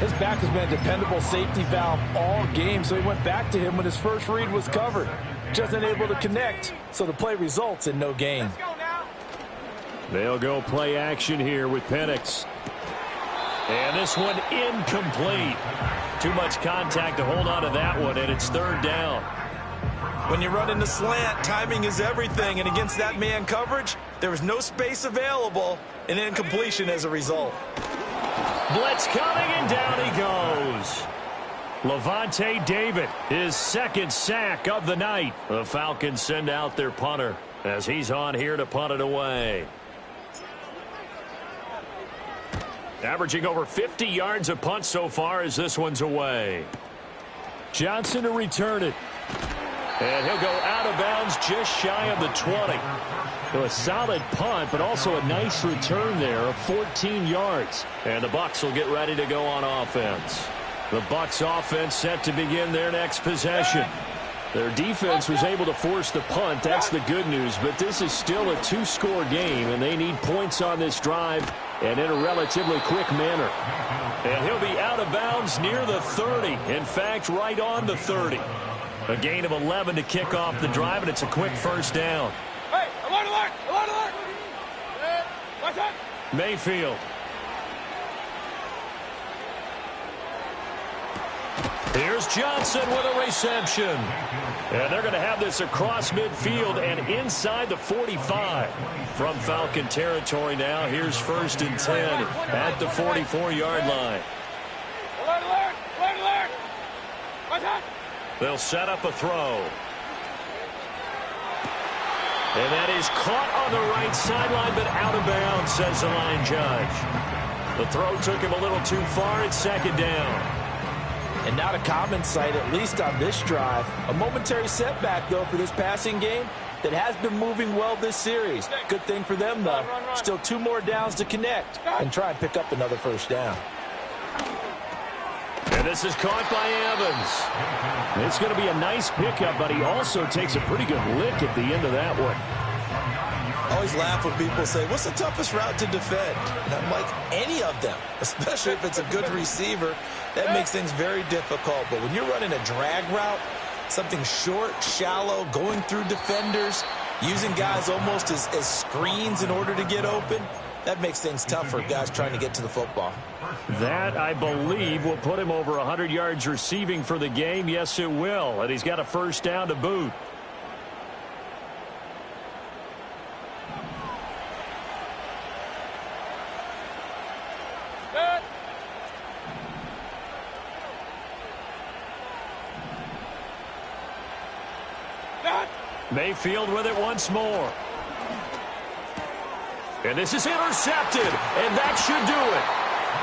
His back has been a dependable safety valve all game, so he went back to him when his first read was covered. Just unable to connect, so the play results in no gain. They'll go play action here with Penix. And this one incomplete. Too much contact to hold on to that one, and it's 3rd down. When you run in the slant, timing is everything, and against that man coverage, there was no space available, and incompletion as a result. Blitz coming, and down he goes. Lavonte David, his 2nd sack of the night. The Falcons send out their punter as he's on here to punt it away. Averaging over 50 yards a punt so far as this one's away. Johnson to return it. And he'll go out of bounds just shy of the 20. So a solid punt, but also a nice return there of 14 yards. And the Bucs will get ready to go on offense. The Bucs offense set to begin their next possession. Their defense was able to force the punt. That's the good news. But this is still a two-score game, and they need points on this drive and in a relatively quick manner. And he'll be out of bounds near the 30. In fact, right on the 30. A gain of 11 to kick off the drive, and it's a quick first down. Hey, alert, alert, alert, alert. Watch out. Mayfield. Here's Johnson with a reception. And they're going to have this across midfield and inside the 45. From Falcon territory now, here's 1st and 10 at the 44-yard line. Alert, alert, alert, alert. Watch out. They'll set up a throw. And that is caught on the right sideline, but out of bounds, says the line judge. The throw took him a little too far. It's 2nd down. And not a common sight, at least on this drive. A momentary setback, though, for this passing game that has been moving well this series. Good thing for them, though. Still 2 more downs to connect and try and pick up another first down. And this is caught by Evans. It's going to be a nice pickup, but he also takes a pretty good lick at the end of that one. I always laugh when people say, what's the toughest route to defend? And I'm like, any of them, especially if it's a good receiver. That makes things very difficult. But when you're running a drag route, something short, shallow, going through defenders, using guys almost as screens in order to get open, that makes things tough for guys trying to get to the football. That, I believe, will put him over 100 yards receiving for the game. Yes, it will. And he's got a first down to boot. Mayfield with it once more. And this is intercepted, and that should do it.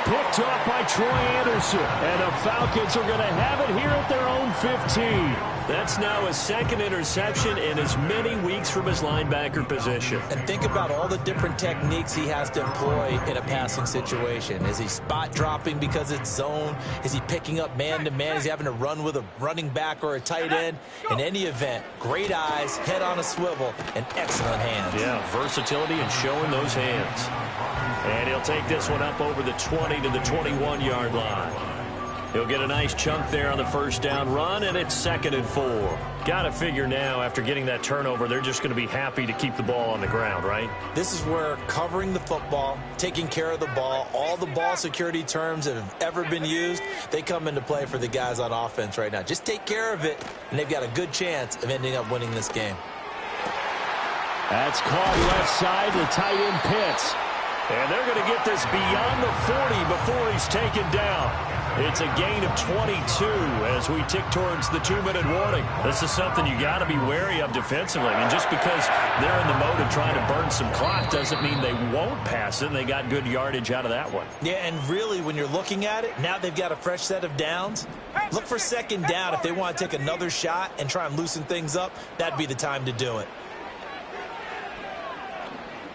Picked off by Troy Anderson, and the Falcons are going to have it here at their own 15. That's now his 2nd interception in as many weeks from his linebacker position. And think about all the different techniques he has to employ in a passing situation. Is he spot dropping because it's zone? Is he picking up man-to-man? Is he having to run with a running back or a tight end? In any event, great eyes, head on a swivel, and excellent hands. Yeah, versatility and showing those hands. And he'll take this one up over the 20 to the 21-yard line. He'll get a nice chunk there on the first down run, and it's 2nd and 4. Got to figure now, after getting that turnover, they're just going to be happy to keep the ball on the ground, right? This is where covering the football, taking care of the ball, all the ball security terms that have ever been used, they come into play for the guys on offense right now. Just take care of it, and they've got a good chance of ending up winning this game. That's caught left side to tight end Pitts. And they're going to get this beyond the 40 before he's taken down. It's a gain of 22 as we tick towards the 2-minute warning. This is something you got to be wary of defensively. I mean, just because they're in the mode of trying to burn some clock doesn't mean they won't pass it. They got good yardage out of that one. Yeah, and really, when you're looking at it, now they've got a fresh set of downs. Look for 2nd down. If they want to take another shot and try and loosen things up, that'd be the time to do it.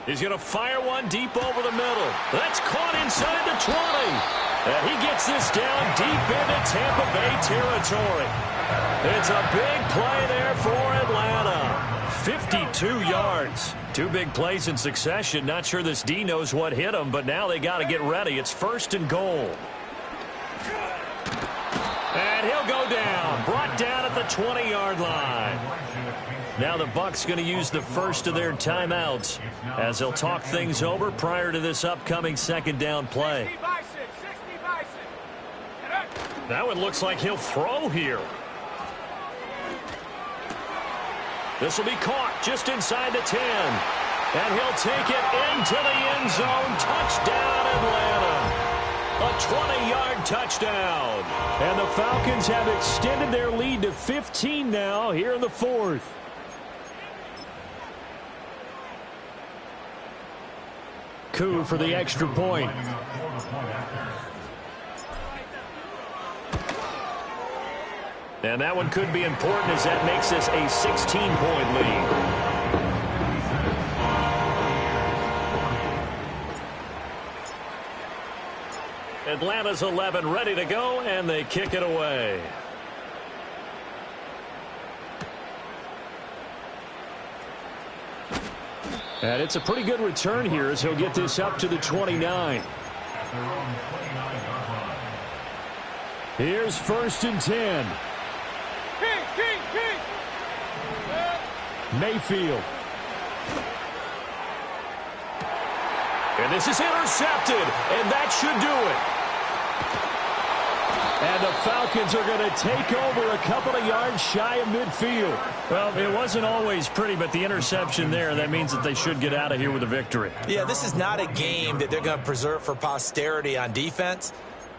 He's going to fire one deep over the middle. That's caught inside the 20. And he gets this down deep into Tampa Bay territory. It's a big play there for Atlanta. 52 yards. 2 big plays in succession. Not sure this D knows what hit him, but now they got to get ready. It's 1st and goal. And he'll go down. Brought down at the 20-yard line. Now the Bucs going to use the first of their timeouts as they'll talk things over prior to this upcoming 2nd down play. That one looks like he'll throw here. This will be caught just inside the 10. And he'll take it into the end zone. Touchdown, Atlanta. A 20-yard touchdown. And the Falcons have extended their lead to 15 now here in the 4th. Coup for the extra point. And that one could be important as that makes this a 16-point lead. Atlanta's 11 ready to go, and they kick it away. And it's a pretty good return here as he'll get this up to the 29. Here's 1st and 10. Mayfield. And this is intercepted, and that should do it. And the Falcons are going to take over a couple of yards shy of midfield. Well, it wasn't always pretty, but the interception there, that means that they should get out of here with a victory. Yeah, this is not a game that they're going to preserve for posterity on defense,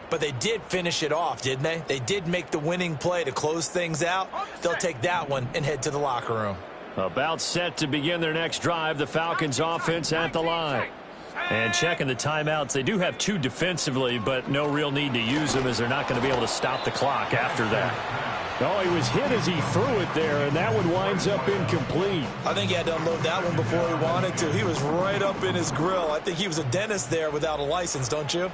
but they did finish it off, didn't they? They did make the winning play to close things out. They'll take that one and head to the locker room. About set to begin their next drive, the Falcons offense at the line. And checking the timeouts, they do have 2 defensively, but no real need to use them as they're not going to be able to stop the clock after that. Oh, he was hit as he threw it there, and that one winds up incomplete. I think he had to unload that one before he wanted to. He was right up in his grill. I think he was a dentist there without a license, don't you?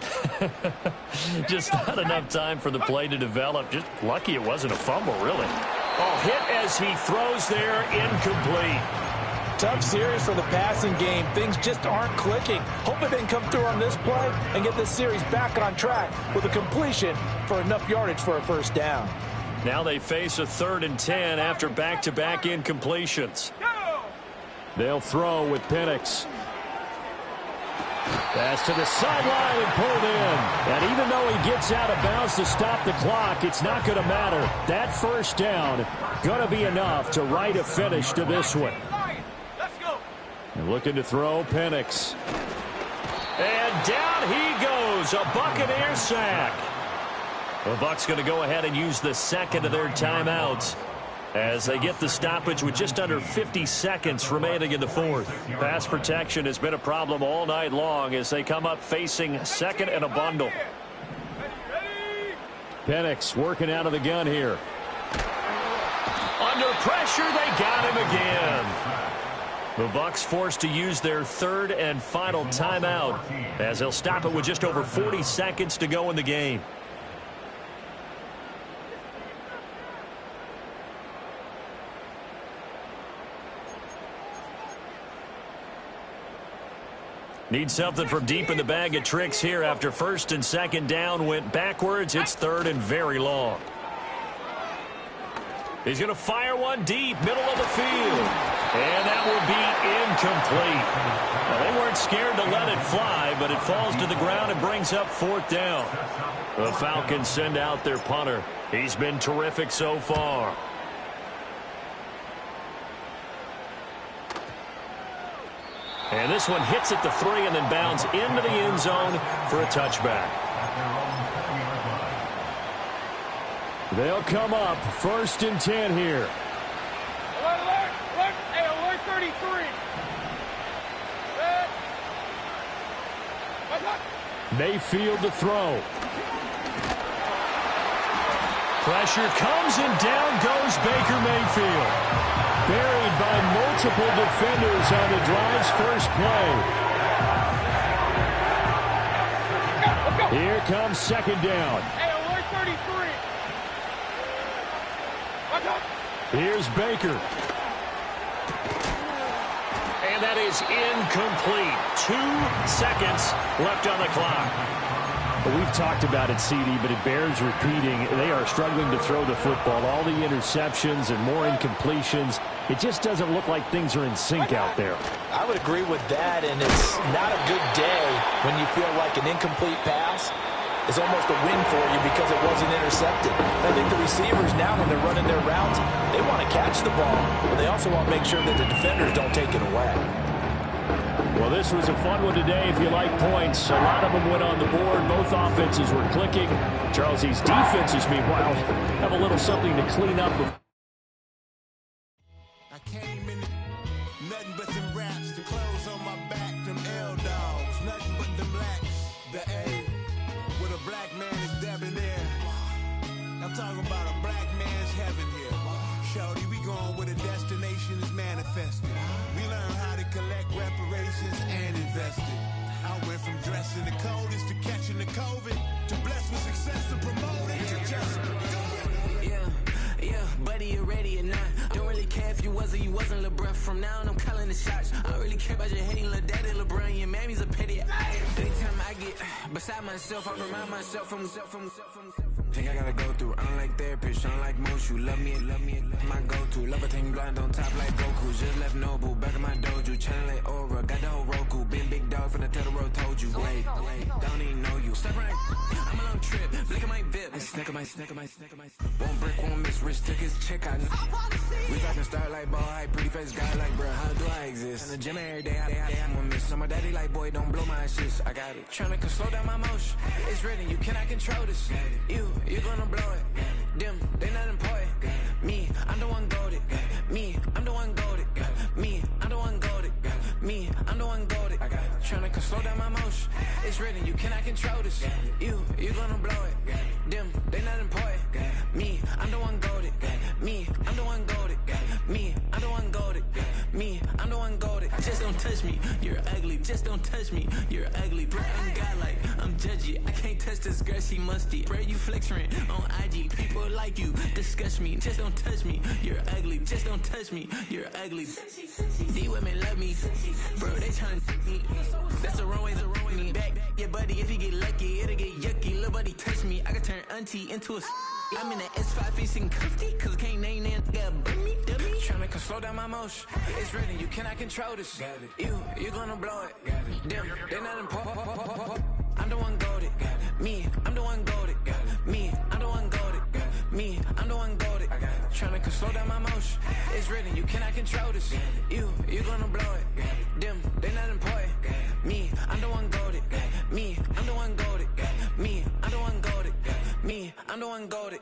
Just not enough time for the play to develop. Just lucky it wasn't a fumble, really. Oh, hit as he throws there, incomplete. Tough series for the passing game. Things just aren't clicking. Hoping they can come through on this play and get this series back on track with a completion for enough yardage for a 1st down. Now they face a 3rd and 10 after back-to-back incompletions. They'll throw with Penix. Pass to the sideline and pulled in. And even though he gets out of bounds to stop the clock, it's not going to matter. That 1st down going to be enough to write a finish to this one. And looking to throw, Penix. And down he goes, a Buccaneer sack. The Bucs going to go ahead and use the 2nd of their timeouts as they get the stoppage with just under 50 seconds remaining in the 4th. Pass protection has been a problem all night long as they come up facing 2nd and a bundle. Penix working out of the gun here. Under pressure, they got him again. The Bucs forced to use their 3rd and final timeout as they'll stop it with just over 40 seconds to go in the game. Need something from deep in the bag of tricks here after 1st and 2nd down went backwards. It's 3rd and very long. He's going to fire one deep, middle of the field. And that will be incomplete. Now, they weren't scared to let it fly, but it falls to the ground and brings up 4th down. The Falcons send out their punter. He's been terrific so far. And this one hits at the 3 and then bounds into the end zone for a touchback. They'll come up 1st and 10 here. Alert 33. Mayfield to throw. Pressure comes and down goes Baker Mayfield. Buried by multiple defenders on the drive's first play. Here comes 2nd down. Hey, alert 33. Here's Baker. And that is incomplete. 2 seconds left on the clock. Well, we've talked about it, CD, but it bears repeating. They are struggling to throw the football. All the interceptions and more incompletions. It just doesn't look like things are in sync out there. I would agree with that, and it's not a good day when you feel like an incomplete pass is almost a win for you because it wasn't intercepted. I think the receivers now, when they're running their routes, they want to catch the ball, but they also want to make sure that the defenders don't take it away. Well, this was a fun one today if you like points. A lot of them went on the board. Both offenses were clicking. Charles, these defenses, meanwhile, have a little something to clean up with. I came in nothing but them raps, the clothes on my back, them L-dogs, nothing but them blacks, the A, with a black man is debonair. I'm talking about a black man's heaven here. Shorty, we going where the destination is manifested. We learn how to collect reparations and invest it. I went from dressing the coldest to catching the COVID to Kevin LeBron. From now on, I'm calling the shots. I don't really care about your hating little daddy. LeBron, your mammy's a pity. Anytime I get beside myself, I remind myself from. Think I gotta go through. I don't like therapist, I don't like most. You love me, my go-to. Love a team blind on top like Goku. Just left Noble, back in my dojo. Channel like Aura, got the whole Roku. Been big dog from the Telltale told you. Wait, don't even know you. Step right, I'm a long trip. Blink of my VIP. Snack of my. One brick, one miss. Rich took his check out. We talking start like ball hype. Pretty face guy like, bruh, how do I exist? In the gym every day, I'm one miss. So my daddy like, boy, don't blow my assist. I got it. Tryna slow down my motion. It's written, you cannot control this. You gonna blow it. Them, they not important. Me, I'm the one goated. Me, I'm the one goated. Me, I'm the one goated. Me, I'm the one goated. Tryna slow down my motion. It's written, you cannot control this. You gonna blow it. Them, they not important. Me, I'm the one goated. Me, I'm the one goated. Me, I'm the one goated. Me, I'm the one goated. Just don't touch me, you're ugly. Just don't touch me, you're ugly. Bro, I'm godlike, I'm judgy. I can't touch this girl, she musty. Bro, you flexing on IG. People like you disgust me. Just don't touch me, you're ugly. Just don't touch me, you're ugly. These women love me, bro, they tryna me. That's the wrong way, me back. Yeah, buddy, if you get lucky, it'll get yucky. Little buddy touch me, I can turn auntie into a. I'm in the S5 facing cuffy, cause I can't name that guy but me, dummy. Tryna slow down my motion. It's written, you cannot control this. You gonna blow it. Them, they not important. I'm the one goated. Me, I'm the one goated. Me, I'm the one goated. Me, I'm the one goated. Tryna slow down my motion. It's written, you cannot control this. You gonna blow it. Them, they not important. Me, I'm the one goated. Me, I'm the one goated. Me, I'm the one goated. Me, I'm the one goated.